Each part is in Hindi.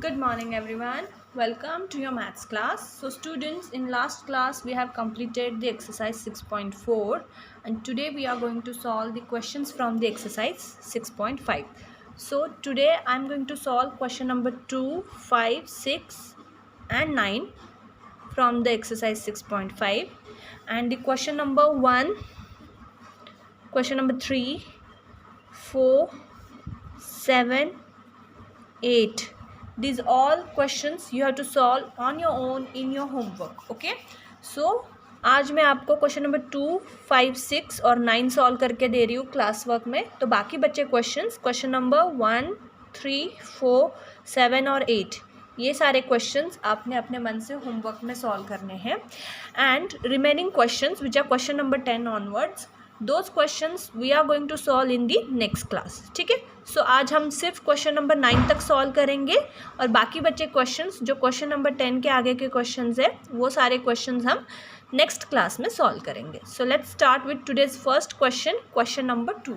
Good morning everyone. Welcome to your maths class. So students, in last class we have completed the exercise 6.4 and today we are going to solve the questions from the exercise 6.5. So today I am going to solve question number 2, 5, 6 and 9 from the exercise 6.5 and the question number 1, question number 3, 4, 7, 8. These all questions you have to solve on your own in your homework. Okay, so आज मैं आपको क्वेश्चन नंबर 2, 5, 6 और 9 सॉल्व करके दे रही हूँ क्लास वर्क में. तो बाकी बच्चे क्वेश्चन नंबर 1, 3, 4, 7 और 8 ये सारे क्वेश्चंस आपने अपने मन से होमवर्क में सॉल्व करने हैं. And remaining questions which are question number 10 onwards, those questions we are going to solve in the next class. ठीक है, सो आज हम सिर्फ क्वेश्चन नंबर 9 तक सॉल्व करेंगे और बाकी बच्चे क्वेश्चंस जो क्वेश्चन नंबर 10 के आगे के क्वेश्चंस है वो सारे क्वेश्चंस हम नेक्स्ट क्लास में सॉल्व करेंगे. So let's start with today's first question, question number 2.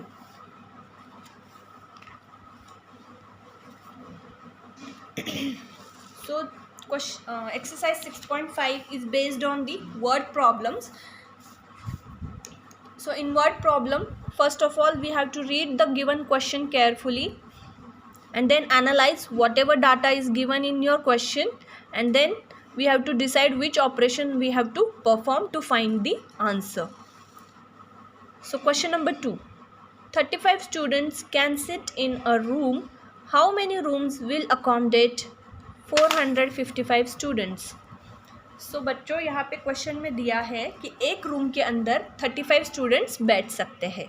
So exercise 6.5 is based on the word problems. So in word problem, first of all we have to read the given question carefully and then analyze whatever data is given in your question, and then we have to decide which operation we have to perform to find the answer. So question number 2, 35 students can sit in a room. How many rooms will accommodate 455 students? सो बच्चों यहाँ पे क्वेश्चन में दिया है कि एक रूम के अंदर 35 स्टूडेंट्स बैठ सकते हैं.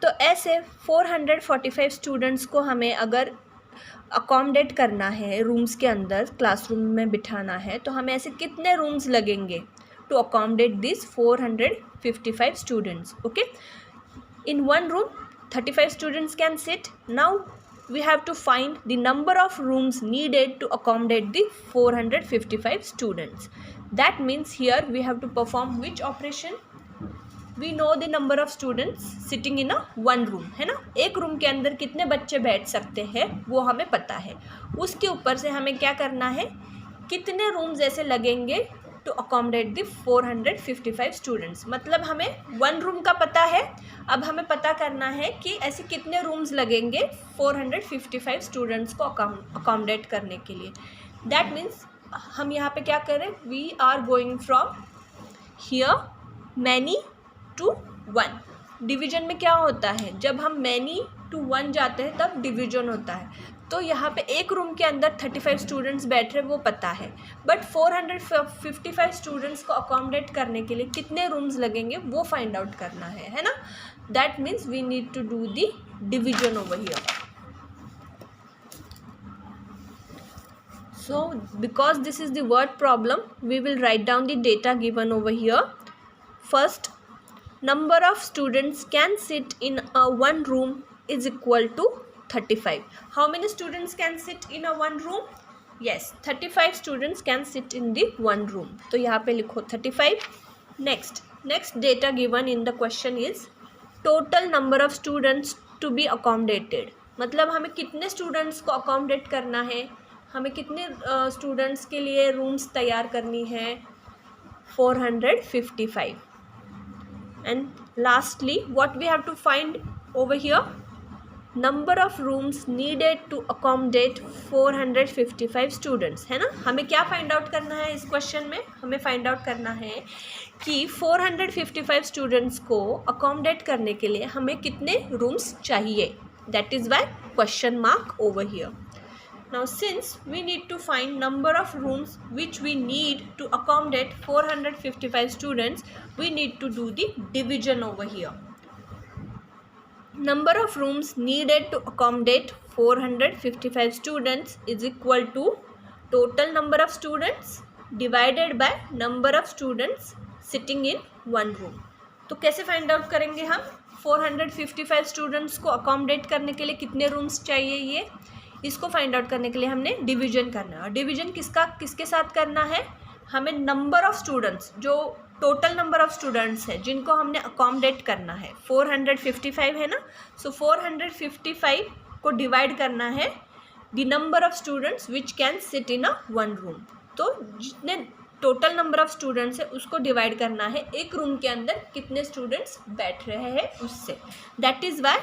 तो ऐसे 445 स्टूडेंट्स को हमें अगर अकोमोडेट करना है रूम्स के अंदर, क्लासरूम में बिठाना है, तो हमें ऐसे कितने रूम्स लगेंगे to accommodate this 455 students. Okay, in one room 35 students can sit. Now we have to find the number of rooms needed to accommodate the 455 students. That means here we have to perform which operation? We know the number of students sitting in a one room, है ना. एक रूम के अंदर कितने बच्चे बैठ सकते हैं वो हमें पता है. उसके ऊपर से हमें क्या करना है, कितने रूम्स ऐसे लगेंगे टू अकोमोडेट द 455 स्टूडेंट्स. मतलब हमें वन रूम का पता है, अब हमें पता करना है कि ऐसे कितने रूम्स लगेंगे 455 स्टूडेंट्स को अकोमोडेट करने के लिए. दैट मीन्स हम यहाँ पे क्या करें, we are going from here many to one. Division में क्या होता है, जब हम मैनी टू वन जाते हैं तब डिवीजन होता है. तो यहाँ पे एक रूम के अंदर 35 स्टूडेंट्स बैठ रहे वो पता है, बट 455 स्टूडेंट्स को अकोमोडेट करने के लिए कितने रूम्स लगेंगे वो फाइंड आउट करना है ना. That means we need to do the division over here. So because this is the word problem, we will write down the data given over here. First, number of students can sit in a one room is equal to 35. How many students can sit in a one room? Yes, 35 students can sit in the one room. तो यहाँ पे लिखो 35. Next data given in the question is total number of students to be accommodated. मतलब हमें कितने स्टूडेंट्स को अकोमोडेट करना है, हमें कितने स्टूडेंट्स के लिए रूम्स तैयार करनी है, 455. And lastly what we have to find over here, number of rooms needed to accommodate 455 students, है ना. हमें क्या फाइंड आउट करना है इस क्वेश्चन में, हमें फाइंड आउट करना है कि 455 स्टूडेंट्स को अकोमोडेट करने के लिए हमें कितने रूम्स चाहिए. That is Y question mark over here. Now since we need to find number of rooms which we need to accommodate 455 students, we need to do the division over here. Number of rooms needed to accommodate 455 students is equal to total number of students divided by number of students sitting in one room. तो कैसे फाइंड आउट करेंगे हम 455 स्टूडेंट्स को अकोमोडेट करने के लिए कितने रूम्स चाहिए, ये इसको फाइंड आउट करने के लिए हमने डिवीजन करना है. और डिवीजन किसके साथ करना है, हमें नंबर ऑफ़ स्टूडेंट्स, जो टोटल नंबर ऑफ़ स्टूडेंट्स है जिनको हमने अकोमोडेट करना है 455 है ना. सो 455 को डिवाइड करना है the number of students which can sit in a one room. तो जितने टोटल नंबर ऑफ स्टूडेंट्स है उसको डिवाइड करना है एक रूम के अंदर कितने स्टूडेंट्स बैठ रहे हैं उससे। That is why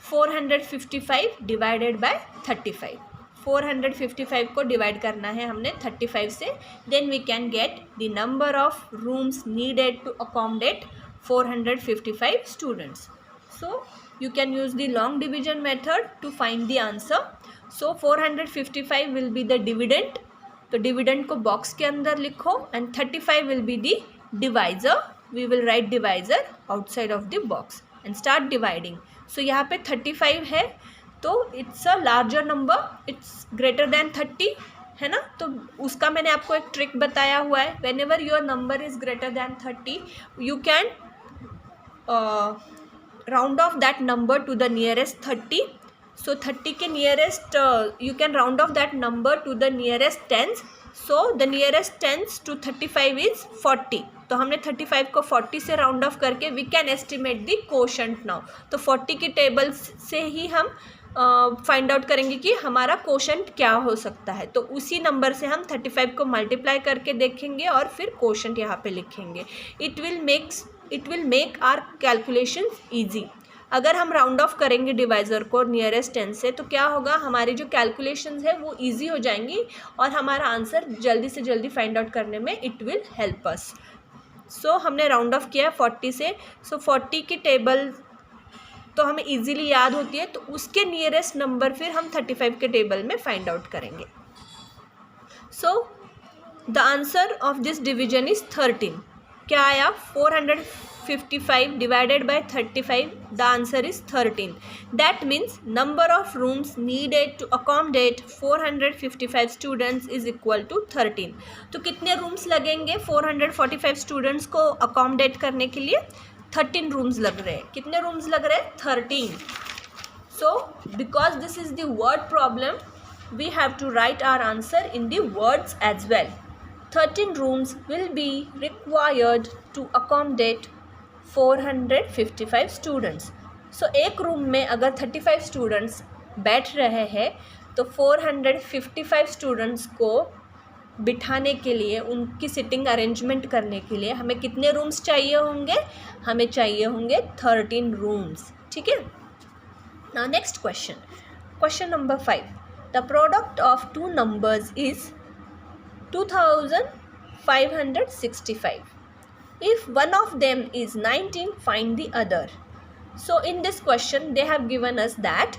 455 divided by 35। 455 को डिवाइड करना है हमने 35 से, then we can get the number of rooms needed to accommodate 455 students. So you can use the long division method to find the answer. So 455 will be the dividend, तो डिविडेंड को बॉक्स के अंदर लिखो and 35 will be the divisor, we will write divisor outside of the box and start dividing. So यहाँ पे 35 है तो it's a larger number, it's greater than 30 है ना। तो उसका मैंने आपको एक ट्रिक बताया हुआ है, whenever your number is greater than 30 you can round off that number to the nearest 30. So 30 के nearest you can round off that number to the nearest tens. So the nearest tens to 35 is 40. तो हमने 35 को 40 से राउंड ऑफ करके we can estimate the quotient now. तो 40 की टेबल से ही हम फाइंड आउट करेंगे कि हमारा क्वोशंट क्या हो सकता है। तो उसी नंबर से हम 35 को मल्टीप्लाई करके देखेंगे और फिर क्वोशंट यहाँ पे लिखेंगे। It will make our calculation easy. अगर हम राउंड ऑफ करेंगे डिवाइज़र को नियरेस्ट 10 से तो क्या होगा, हमारी जो कैलकुलेशंस है वो ईजी हो जाएंगी और हमारा आंसर जल्दी से जल्दी फाइंड आउट करने में इट विल हेल्प अस। सो हमने राउंड ऑफ किया 40 से, सो 40 की टेबल तो हमें इजीली याद होती है, तो उसके नियरेस्ट नंबर फिर हम 35 के टेबल में फाइंड आउट करेंगे। So the answer of this division is 13। क्या आया, 455 divided by 35, the answer is 13। That means number of rooms needed to accommodate 455 students is equal to 13। तो कितने रूम्स लगेंगे 445 स्टूडेंट्स को अकोमोडेट करने के लिए? 13 रूम्स लग रहे हैं। कितने रूम्स लग रहे हैं? 13। So because this is the word problem we have to write our answer in the words as well. 13 rooms will be required to accommodate 455 students. So एक रूम में अगर 35 स्टूडेंट्स बैठ रहे हैं तो 455 स्टूडेंट्स को बिठाने के लिए, उनकी सिटिंग अरेंजमेंट करने के लिए हमें कितने रूम्स चाहिए होंगे? हमें चाहिए होंगे 13 रूम्स। ठीक है। Now next question, question number 5। The product of two numbers is 2565. If one of them is 19, find the other. So in this question they have given us that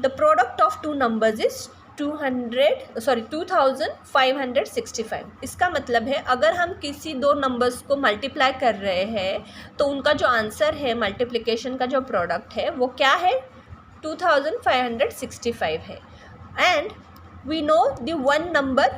the product of two numbers is 2565. इसका मतलब है अगर हम किसी दो नंबर्स को मल्टीप्लाई कर रहे हैं तो उनका जो आंसर है मल्टीप्लिकेशन का जो प्रोडक्ट है वो क्या है? 2565 है। And we know the one number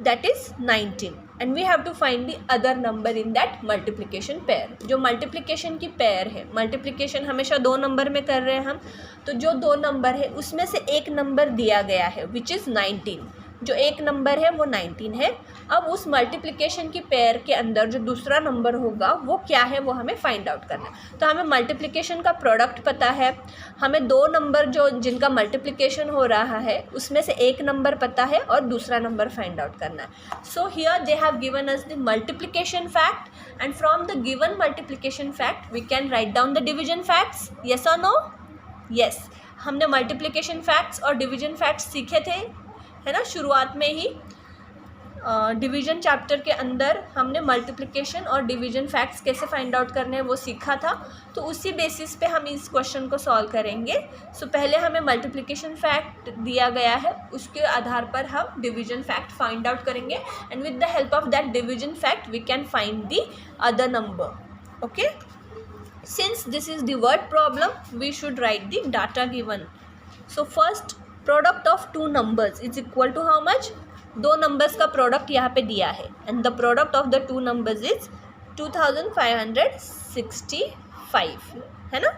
that is 19 and we have to find the other number in that multiplication pair. जो multiplication की pair है, multiplication हमेशा दो नंबर में कर रहे हैं हम, तो जो दो नंबर है उसमें से एक नंबर दिया गया है which is 19। जो एक नंबर है वो 19 है। अब उस मल्टीप्लिकेशन की पेयर के अंदर जो दूसरा नंबर होगा वो क्या है वो हमें फाइंड आउट करना है। तो हमें मल्टीप्लिकेशन का प्रोडक्ट पता है, हमें दो नंबर जो जिनका मल्टीप्लिकेशन हो रहा है उसमें से एक नंबर पता है और दूसरा नंबर फाइंड आउट करना है। So here they have given us the multiplication fact and from the given multiplication fact we can write down the division facts. Yes और नो? यस, हमने मल्टीप्लिकेशन फैक्ट्स और डिविजन फैक्ट्स सीखे थे, है ना। शुरुआत में ही डिवीजन चैप्टर के अंदर हमने मल्टीप्लिकेशन और डिवीजन फैक्ट्स कैसे फाइंड आउट करने हैं वो सीखा था। तो उसी बेसिस पे हम इस क्वेश्चन को सॉल्व करेंगे। सो पहले हमें मल्टीप्लिकेशन फैक्ट दिया गया है, उसके आधार पर हम डिवीजन फैक्ट फाइंड आउट करेंगे and with the help of that division fact we can find the other number. Okay, since this is the word problem we should write the data given. So first, product of two numbers is equal to how much? दो नंबर्स का प्रोडक्ट यहाँ पे दिया है and the product of the two numbers is 2565, है ना।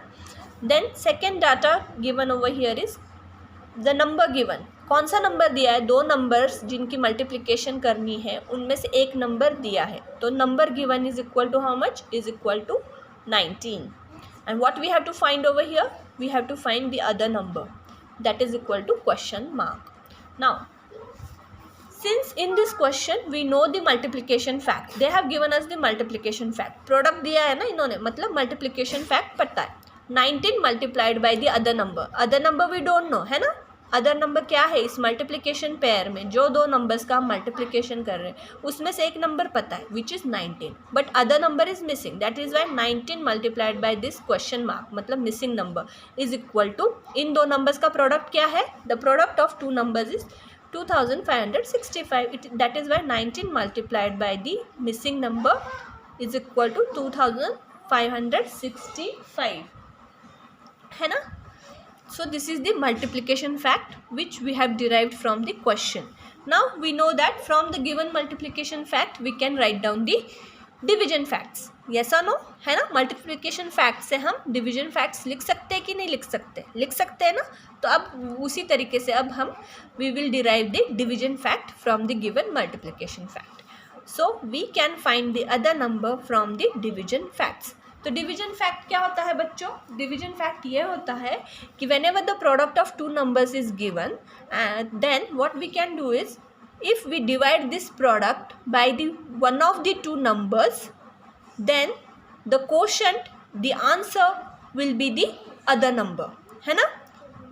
Then second data given over here is the number given. कौन सा नंबर दिया है? दो नंबर्स जिनकी मल्टीप्लिकेशन करनी है उनमें से एक नंबर दिया है, तो number given is equal to how much? Is equal to 19। And what we have to find over here? We have to find the other number. that is equal to question mark. Now since in this question we know the multiplication fact, they have given us the multiplication fact, product दिया है ना इन्होंने, मतलब multiplication fact पता है. 19 multiplied by the other number we don't know है ना. अदर नंबर क्या है इस मल्टीप्लिकेशन पेयर में, जो दो नंबर्स का हम मल्टीप्लिकेशन कर रहे हैं उसमें से एक नंबर पता है which is 19, but other number is missing, that is Y 19 multiplied by this question mark मतलब missing number is equal to, इन दो नंबर्स का प्रोडक्ट क्या है, the product of two numbers is 2565, that is why 19 multiplied by the missing number is equal to 2565 है ना. So this is the multiplication fact which we have derived from the question. Now we know that from the given multiplication fact we can write down the division facts. Yes or no है ना. मल्टीप्लिकेशन फैक्ट से हम डिवीजन फैक्ट्स लिख सकते हैं कि नहीं लिख सकते, लिख सकते हैं ना. तो अब उसी तरीके से अब हम we will derive the division fact from the given multiplication fact. So we can find the other number from the division facts. तो डिवीजन फैक्ट क्या होता है बच्चों, डिवीजन फैक्ट ये होता है कि whenever the product of two numbers is given then what we can do is, if we divide this product by the one of the two numbers, then the quotient, the answer will be the other number है ना.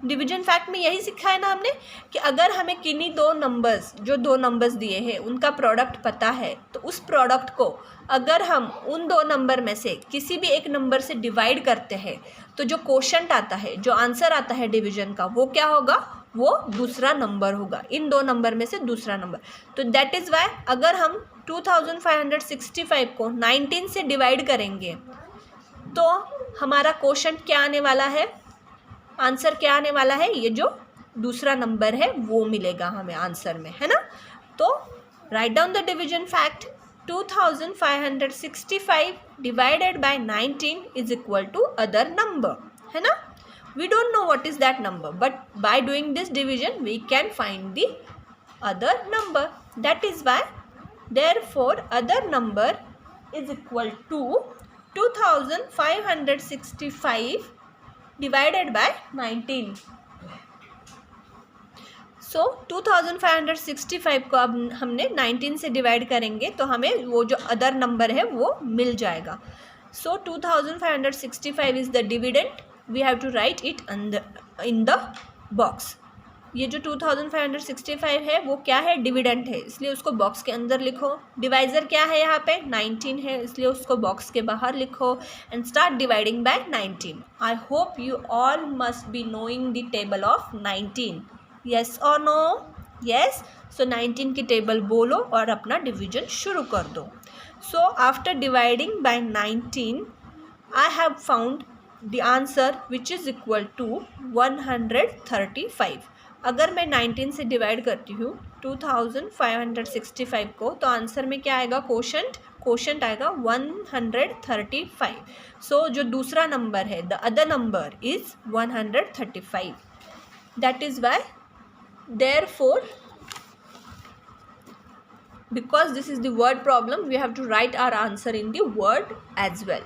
डिवीजन फैक्ट में यही सीखा है ना हमने कि अगर हमें किन्हीं दो नंबर्स, जो दो नंबर्स दिए हैं उनका प्रोडक्ट पता है, तो उस प्रोडक्ट को अगर हम उन दो नंबर में से किसी भी एक नंबर से डिवाइड करते हैं तो जो क्वोशंट आता है, जो आंसर आता है डिवीजन का, वो क्या होगा, वो दूसरा नंबर होगा, इन दो नंबर में से दूसरा नंबर. तो दैट इज़ वाई अगर हम 2565 को 19 से डिवाइड करेंगे तो हमारा क्वोशंट क्या आने वाला है, आंसर क्या आने वाला है, ये जो दूसरा नंबर है वो मिलेगा हमें आंसर में है ना. तो write down the division fact, 2565 divided by 19 is equal to other number है ना. We don't know what is that number, but by doing this division we can find the other number. That is why therefore other number is equal to 2565 divided by 19. So 2565 को अब हमने 19 से डिवाइड करेंगे तो हमें वो जो अदर नंबर है वो मिल जाएगा. So 2565 is the dividend. We have to write it in the box. ये जो 2565 है वो क्या है, डिविडेंड है, इसलिए उसको बॉक्स के अंदर लिखो. डिवाइज़र क्या है यहाँ पे, 19 है, इसलिए उसको बॉक्स के बाहर लिखो and start dividing by 19. I hope you all must be knowing the table of 19. Yes और नो, येस. सो 19 की टेबल बोलो और अपना डिवीजन शुरू कर दो. So after dividing bye 19 I have found the answer which is equal to 135. अगर मैं 19 से डिवाइड करती हूँ 2565 को तो आंसर में क्या आएगा, क्वोशंट आएगा 135. सो जो दूसरा नंबर है, the other number is 135. That is why therefore because this is the word problem we have to write our answer in the word as well.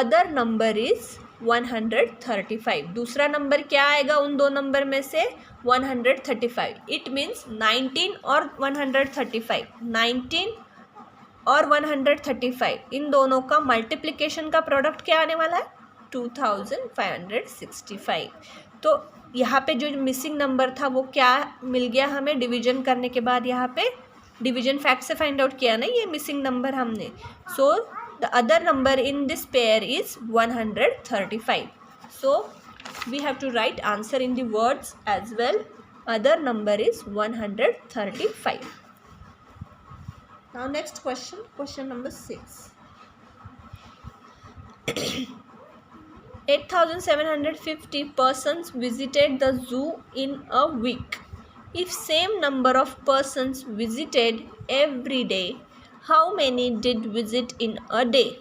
Other number is 135. दूसरा नंबर क्या आएगा उन दो नंबर में से, 135. इट मीन्स 19 और 135, 19 और 135 इन दोनों का मल्टीप्लिकेशन का प्रोडक्ट क्या आने वाला है, 2565. तो यहाँ पे जो मिसिंग नंबर था वो क्या मिल गया हमें डिवीजन करने के बाद, यहाँ पे डिवीजन फैक्ट से फाइंड आउट किया ना ये मिसिंग नंबर हमने. सो the other number in this pair is 135. So we have to write answer in the words as well. Other number is 135. Now next question, question number 6. 8,750 persons visited the zoo in a week. If same number of persons visited every day, how many did visit in a day?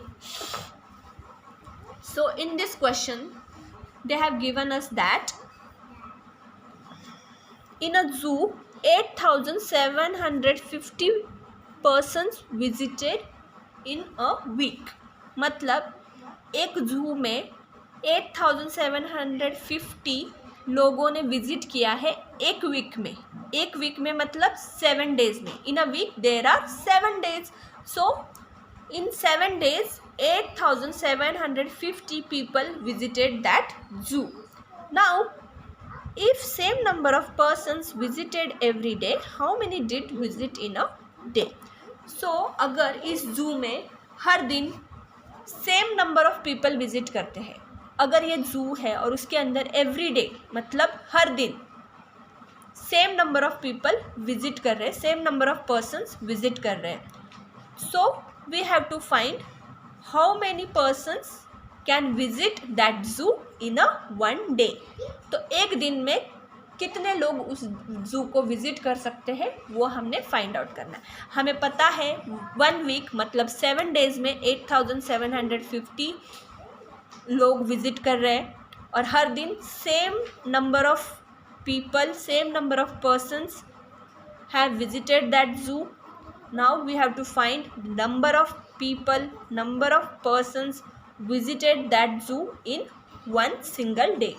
So in this question they have given us that in a zoo 8,750 persons visited in a week. मतलब एक जू में 8,750 लोगों ने विजिट किया है एक वीक में, एक वीक में मतलब 7 डेज में, in a week there are 7 days, so in 7 days 8750 people visited that zoo. Now if same number of persons visited every day, how many did visit in a day? So अगर इस zoo में हर दिन same number of people visit करते हैं, अगर ये जू है और उसके अंदर एवरी डे मतलब हर दिन same number of people visit कर रहे हैं, same number of persons visit कर रहे हैं, सो we have to find how many persons can visit that zoo in a one day. तो एक दिन में कितने लोग उस जू को विजिट कर सकते हैं वो हमने फाइंड आउट करना है। हमें पता है 1 वीक मतलब 7 डेज में 8750 लोग विजिट कर रहे हैं और हर दिन same number of people, same number of persons have visited that जू. Now we have to find number of people, number of persons visited that zoo in one single day.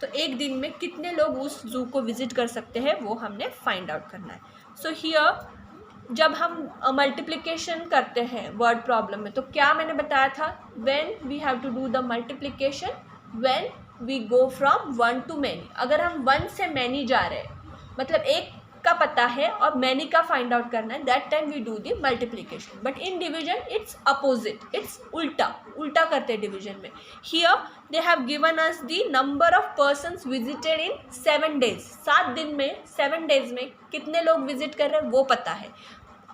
तो एक दिन में कितने लोग उस जू को विजिट कर सकते हैं वो हमने फाइंड आउट करना है. सो हियर जब हम मल्टीप्लिकेशन करते हैं वर्ड प्रॉब्लम में, तो क्या मैंने बताया था, when we have to do the multiplication when we go from 1 to many. अगर हम 1 से many जा रहे हैं मतलब एक का पता है और मैनी का फाइंड आउट करना है, that time we do the multiplication. But in division it's opposite, it's उल्टा करते हैं डिवीजन में. Here they have given us the number of persons visited in 7 days. 7 दिन में 7 डेज में कितने लोग विजिट कर रहे हैं वो पता है,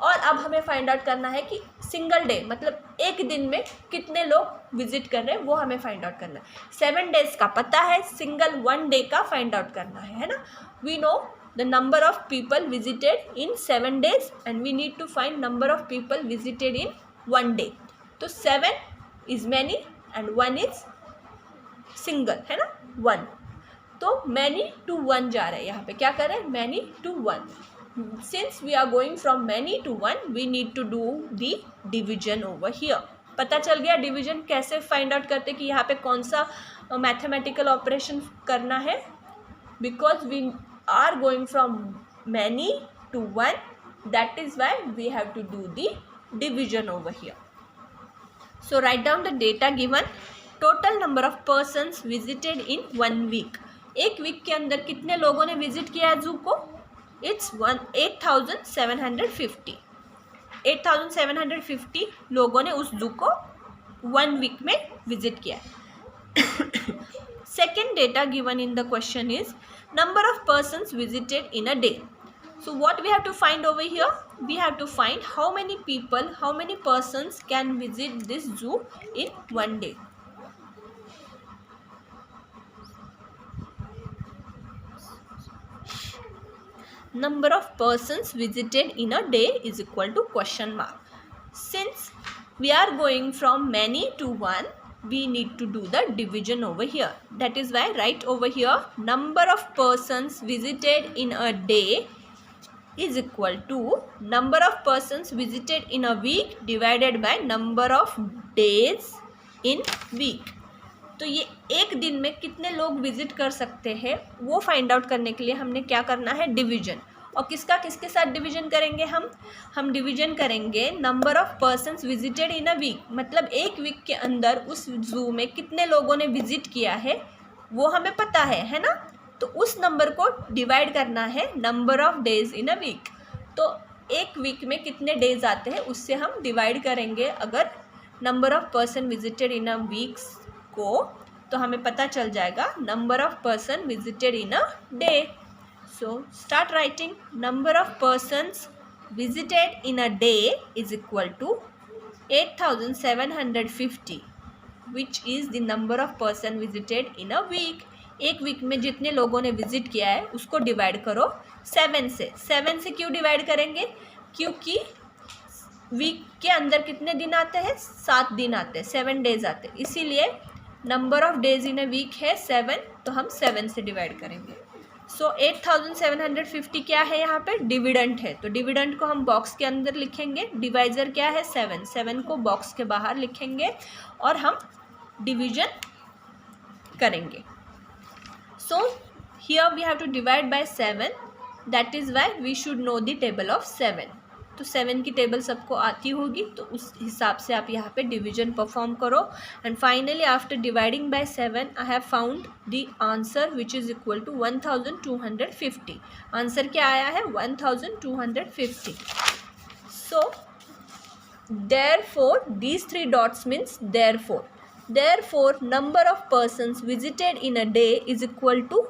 और अब हमें फाइंड आउट करना है कि सिंगल डे मतलब एक दिन में कितने लोग विजिट कर रहे हैं वो हमें फाइंड आउट करना है. 7 डेज का पता है, सिंगल 1 डे का फाइंड आउट करना है ना. We know the number of people visited in 7 days and we need to find number of people visited in 1 day. तो 7 is many and 1 is single है ना, 1. तो many to 1 जा रहे हैं, यहाँ पे क्या कर रहे हैं, many to 1. Since we are going from many to 1 we need to do the division over here. पता चल गया डिवीजन कैसे फाइंड आउट करते कि यहाँ पे कौन सा मैथमेटिकल ऑपरेशन करना है, because we are going from many to 1, that is why we have to do the division over here. So write down the data given. Total number of persons visited in 1 week. एक वीक के अंदर कितने लोगों ने विजिट किया है जू को, इट्स 8750. 8750 लोगों ने उस जू को 1 वीक में विजिट किया है. Second data given in the question is number of persons visited in a day. So what we have to find over here, we have to find how many people, how many persons can visit this zoo in 1 day. Number of persons visited in a day is equal to question mark. Since we are going from many to 1, we need to do the division over here. That is why write over here number of persons visited in a day is equal to number of persons visited in a week divided by number of days in week. तो ये एक दिन में कितने लोग विजिट कर सकते हैं वो फाइंड आउट करने के लिए हमने क्या करना है, डिवीजन. और किसका किसके साथ डिवीजन करेंगे, हम डिवीजन करेंगे number of persons visited in a week, मतलब एक वीक के अंदर उस जू में कितने लोगों ने विजिट किया है वो हमें पता है ना. तो उस नंबर को डिवाइड करना है number of days in a week. तो एक वीक में कितने डेज आते हैं उससे हम डिवाइड करेंगे अगर number of person visited in a weeks को, तो हमें पता चल जाएगा number of person visited in a day. So start writing number of persons visited in a day is equal to 8750, which is the number of person visited in a week. एक वीक में जितने लोगों ने विजिट किया है उसको डिवाइड करो 7 से. 7 से क्यों डिवाइड करेंगे, क्योंकि वीक के अंदर कितने दिन आते हैं, 7 दिन आते हैं, 7 डेज आते हैं, इसीलिए number of days in a week है 7, तो हम 7 से डिवाइड करेंगे. सो 8750 क्या है, यहाँ पे डिविडेंट है, तो डिविडेंट को हम बॉक्स के अंदर लिखेंगे. डिवाइज़र क्या है 7, 7 को बॉक्स के बाहर लिखेंगे और हम डिवीजन करेंगे. सो here we have to divide by 7, that is why we should know the table of 7. तो 7 की टेबल सबको आती होगी, तो उस हिसाब से आप यहाँ पे डिवीजन परफॉर्म करो. And finally after dividing by 7 I have found the answer which is equal to 1250. Answer क्या आया है? 1250. सो therefore these 3 dots means therefore number of persons visited in a day is equal to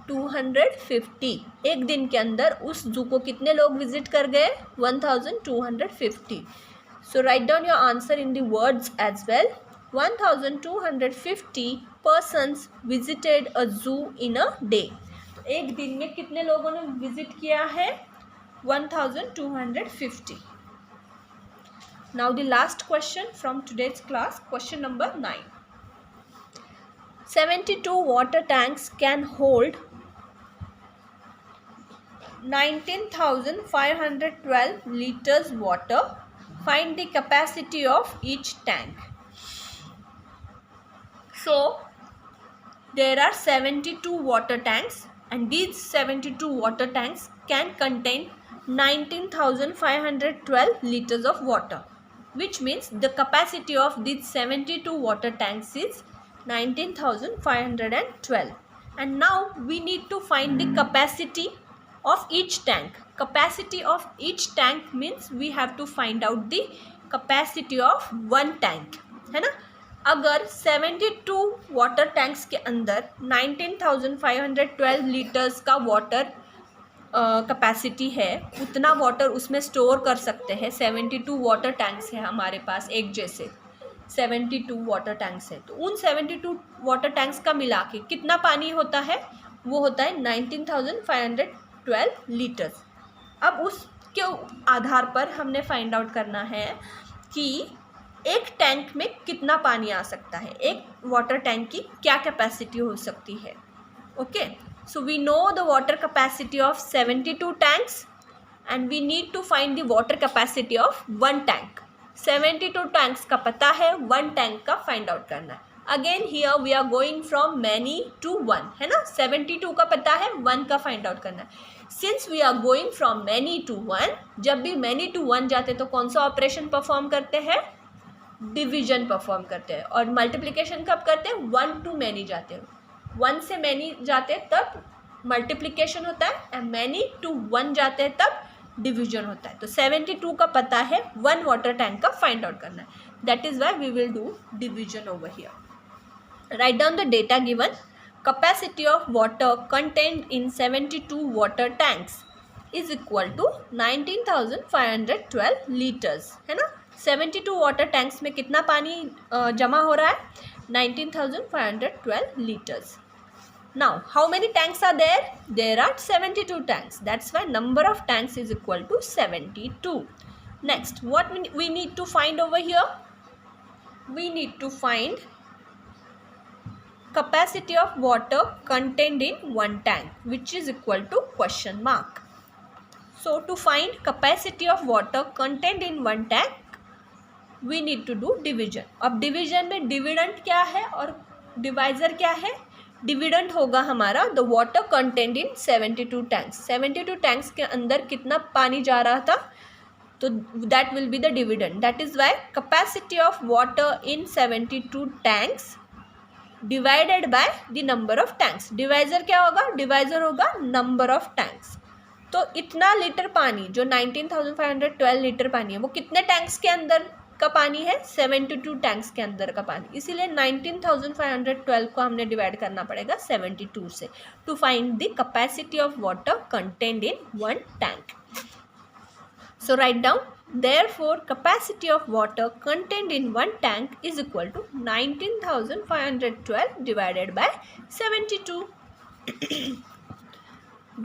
1250. एक दिन के अंदर उस जू को कितने लोग विजिट कर गए? 1250. So write down your answer in the words as well. 1250 persons visited a zoo in a day. एक दिन में कितने लोगों ने विजिट किया है? 1250. Now the last question from today's class, question number 9. 72 water tanks can hold 19,512 liters water. Find the capacity of each tank. So there are 72 water tanks, and these 72 water tanks can contain 19,512 liters of water, which means the capacity of these 72 water tanks is 19,512. And now we need to find the capacity of each tank. Capacity of each tank means we have to find out the capacity of one tank, है ना. अगर 72 वाटर टैंक्स के अंदर 19,512 लीटर्स का वाटर कैपेसिटी है, उतना वाटर उसमें स्टोर कर सकते हैं. 72 वाटर टैंक्स है हमारे पास, एक जैसे 72 वाटर टैंक्स है, तो उन 72 वाटर टैंक्स का मिला के कितना पानी होता है? वो होता है 19,512 लीटर्स. अब उसके आधार पर हमने फाइंड आउट करना है कि एक टैंक में कितना पानी आ सकता है, एक वाटर टैंक की क्या कैपेसिटी हो सकती है. Okay, so we know the water capacity of 72 tanks and we need to find the water capacity of one tank. 72 tanks का पता है, one tank का find out करना है. Again here we are going from many to one, है ना. 72 का पता है, one का find out करना है. Since we are going from many to one, जब भी many to one जाते तो कौन सा ऑपरेशन परफॉर्म करते हैं? डिवीजन परफॉर्म करते हैं. और मल्टीप्लिकेशन कब करते हैं? 1 to many जाते हैं. 1 से मैनी जाते हैं तब मल्टीप्लिकेशन होता है, एंड मैनी टू 1 जाते हैं तब डिवीजन होता है. तो 72 का पता है, 1 वाटर टैंक का फाइंड आउट करना है. That is why we will do division over here. Write down the data given. Capacity of water contained in 72 water tanks is equal to 19,512 litres, है ना. 72 वाटर टैंक्स में कितना पानी जमा हो रहा है? 19,512 liters. Now, how many tanks are there? There are 72 tanks. That's why number of tanks is equal to 72. Next, what we need to find over here? We need to find capacity of water contained in one tank, which is equal to question mark. So, to find capacity of water contained in one tank, we need to do division. अब डिवीजन में डिविडेंट क्या है और डिवाइजर क्या है? डिविडेंट होगा हमारा the water content in 72 tanks. 72 tanks के अंदर कितना पानी जा रहा था, तो that will be the dividend. That is why capacity of water in 72 tanks divided by the number of tanks. Divisor क्या होगा? डिवाइजर होगा नंबर ऑफ टैंक्स. तो इतना लीटर पानी जो 19,512 लीटर पानी है, वो कितने टैंक्स के अंदर का पानी है? 72 टैंक्स के अंदर का पानी. इसीलिए 19,512 को हमने डिवाइड करना पड़ेगा 72 से to find the capacity of water contained in one tank. So write down. Therefore, capacity of water contained in one tank is equal to 19,512 divided by 72.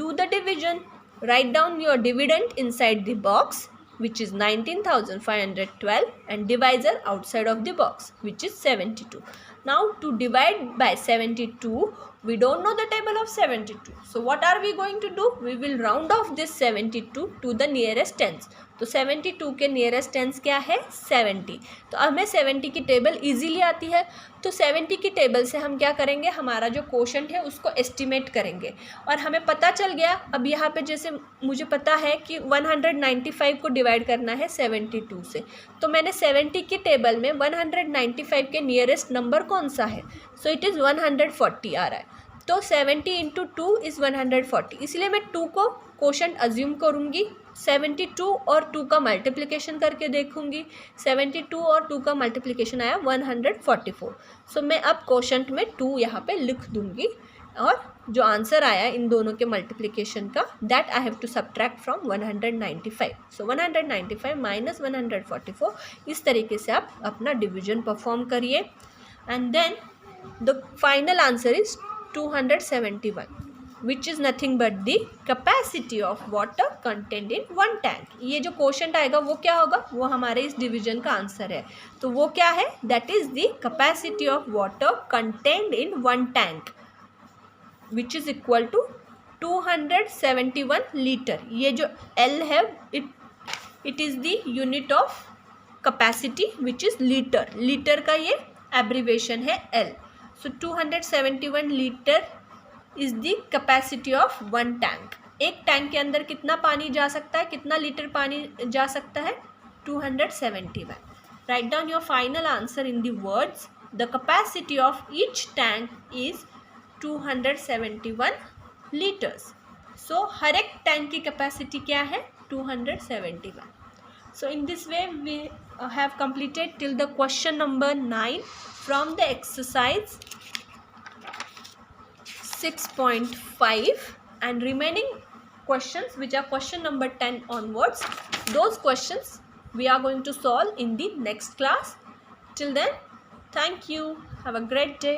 Do the division. Write down your dividend inside the box, which is 19,512, and divisor outside of the box, which is 72. Now to divide by 72, we don't know the table of 72. So what are we going to do? We will round off this 72 to the nearest tens. तो 72 के नियरेस्ट टेंस क्या है? 70. तो हमें 70 की टेबल इजीली आती है. तो 70 की टेबल से हम क्या करेंगे? हमारा जो कोशेंट है उसको एस्टिमेट करेंगे. और हमें पता चल गया, अब यहाँ पे जैसे मुझे पता है कि 195 को डिवाइड करना है 72 से. तो मैंने 70 की टेबल में 195 के नियरेस्ट नंबर कौन सा है? सो इट इज़ 140 आ रहा है. तो 70 इंटू 2 इज़ 140. इसलिए मैं 2 को कोशेंट अज्यूम करूँगी. 72 और 2 का मल्टीप्लिकेशन करके देखूंगी. 72 और 2 का मल्टीप्लिकेशन आया 144. सो मैं अब कोशेंट में 2 यहाँ पे लिख दूंगी और जो आंसर आया इन दोनों के मल्टीप्लिकेशन का, that I have to subtract from 195. So 195 minus 144. इस तरीके से आप अपना डिवीजन परफॉर्म करिए. And then the final answer is 271, which is nothing but the capacity of water contained in one tank. ये जो quotient आएगा वो क्या होगा? वो हमारे इस डिवीजन का आंसर है. तो वो क्या है? That is the capacity of water contained in one tank, which is equal to 271 litre. ये जो L है, it is the unit of capacity which is litre. Litre का ये एब्रीवेशन है L. So 271 litre is the capacity of one tank. एक टैंक के अंदर कितना पानी जा सकता है? कितना लीटर पानी जा सकता है? 271. Write down your final answer in the words. The capacity of each tank is 271 litres. So हर एक टैंक की कैपेसिटी क्या है? 271. So in this way we have completed till the question number 9 from the exercise 6.5, and remaining questions, which are question number 10 onwards, those questions we are going to solve in the next class. Till then, thank you. Have a great day.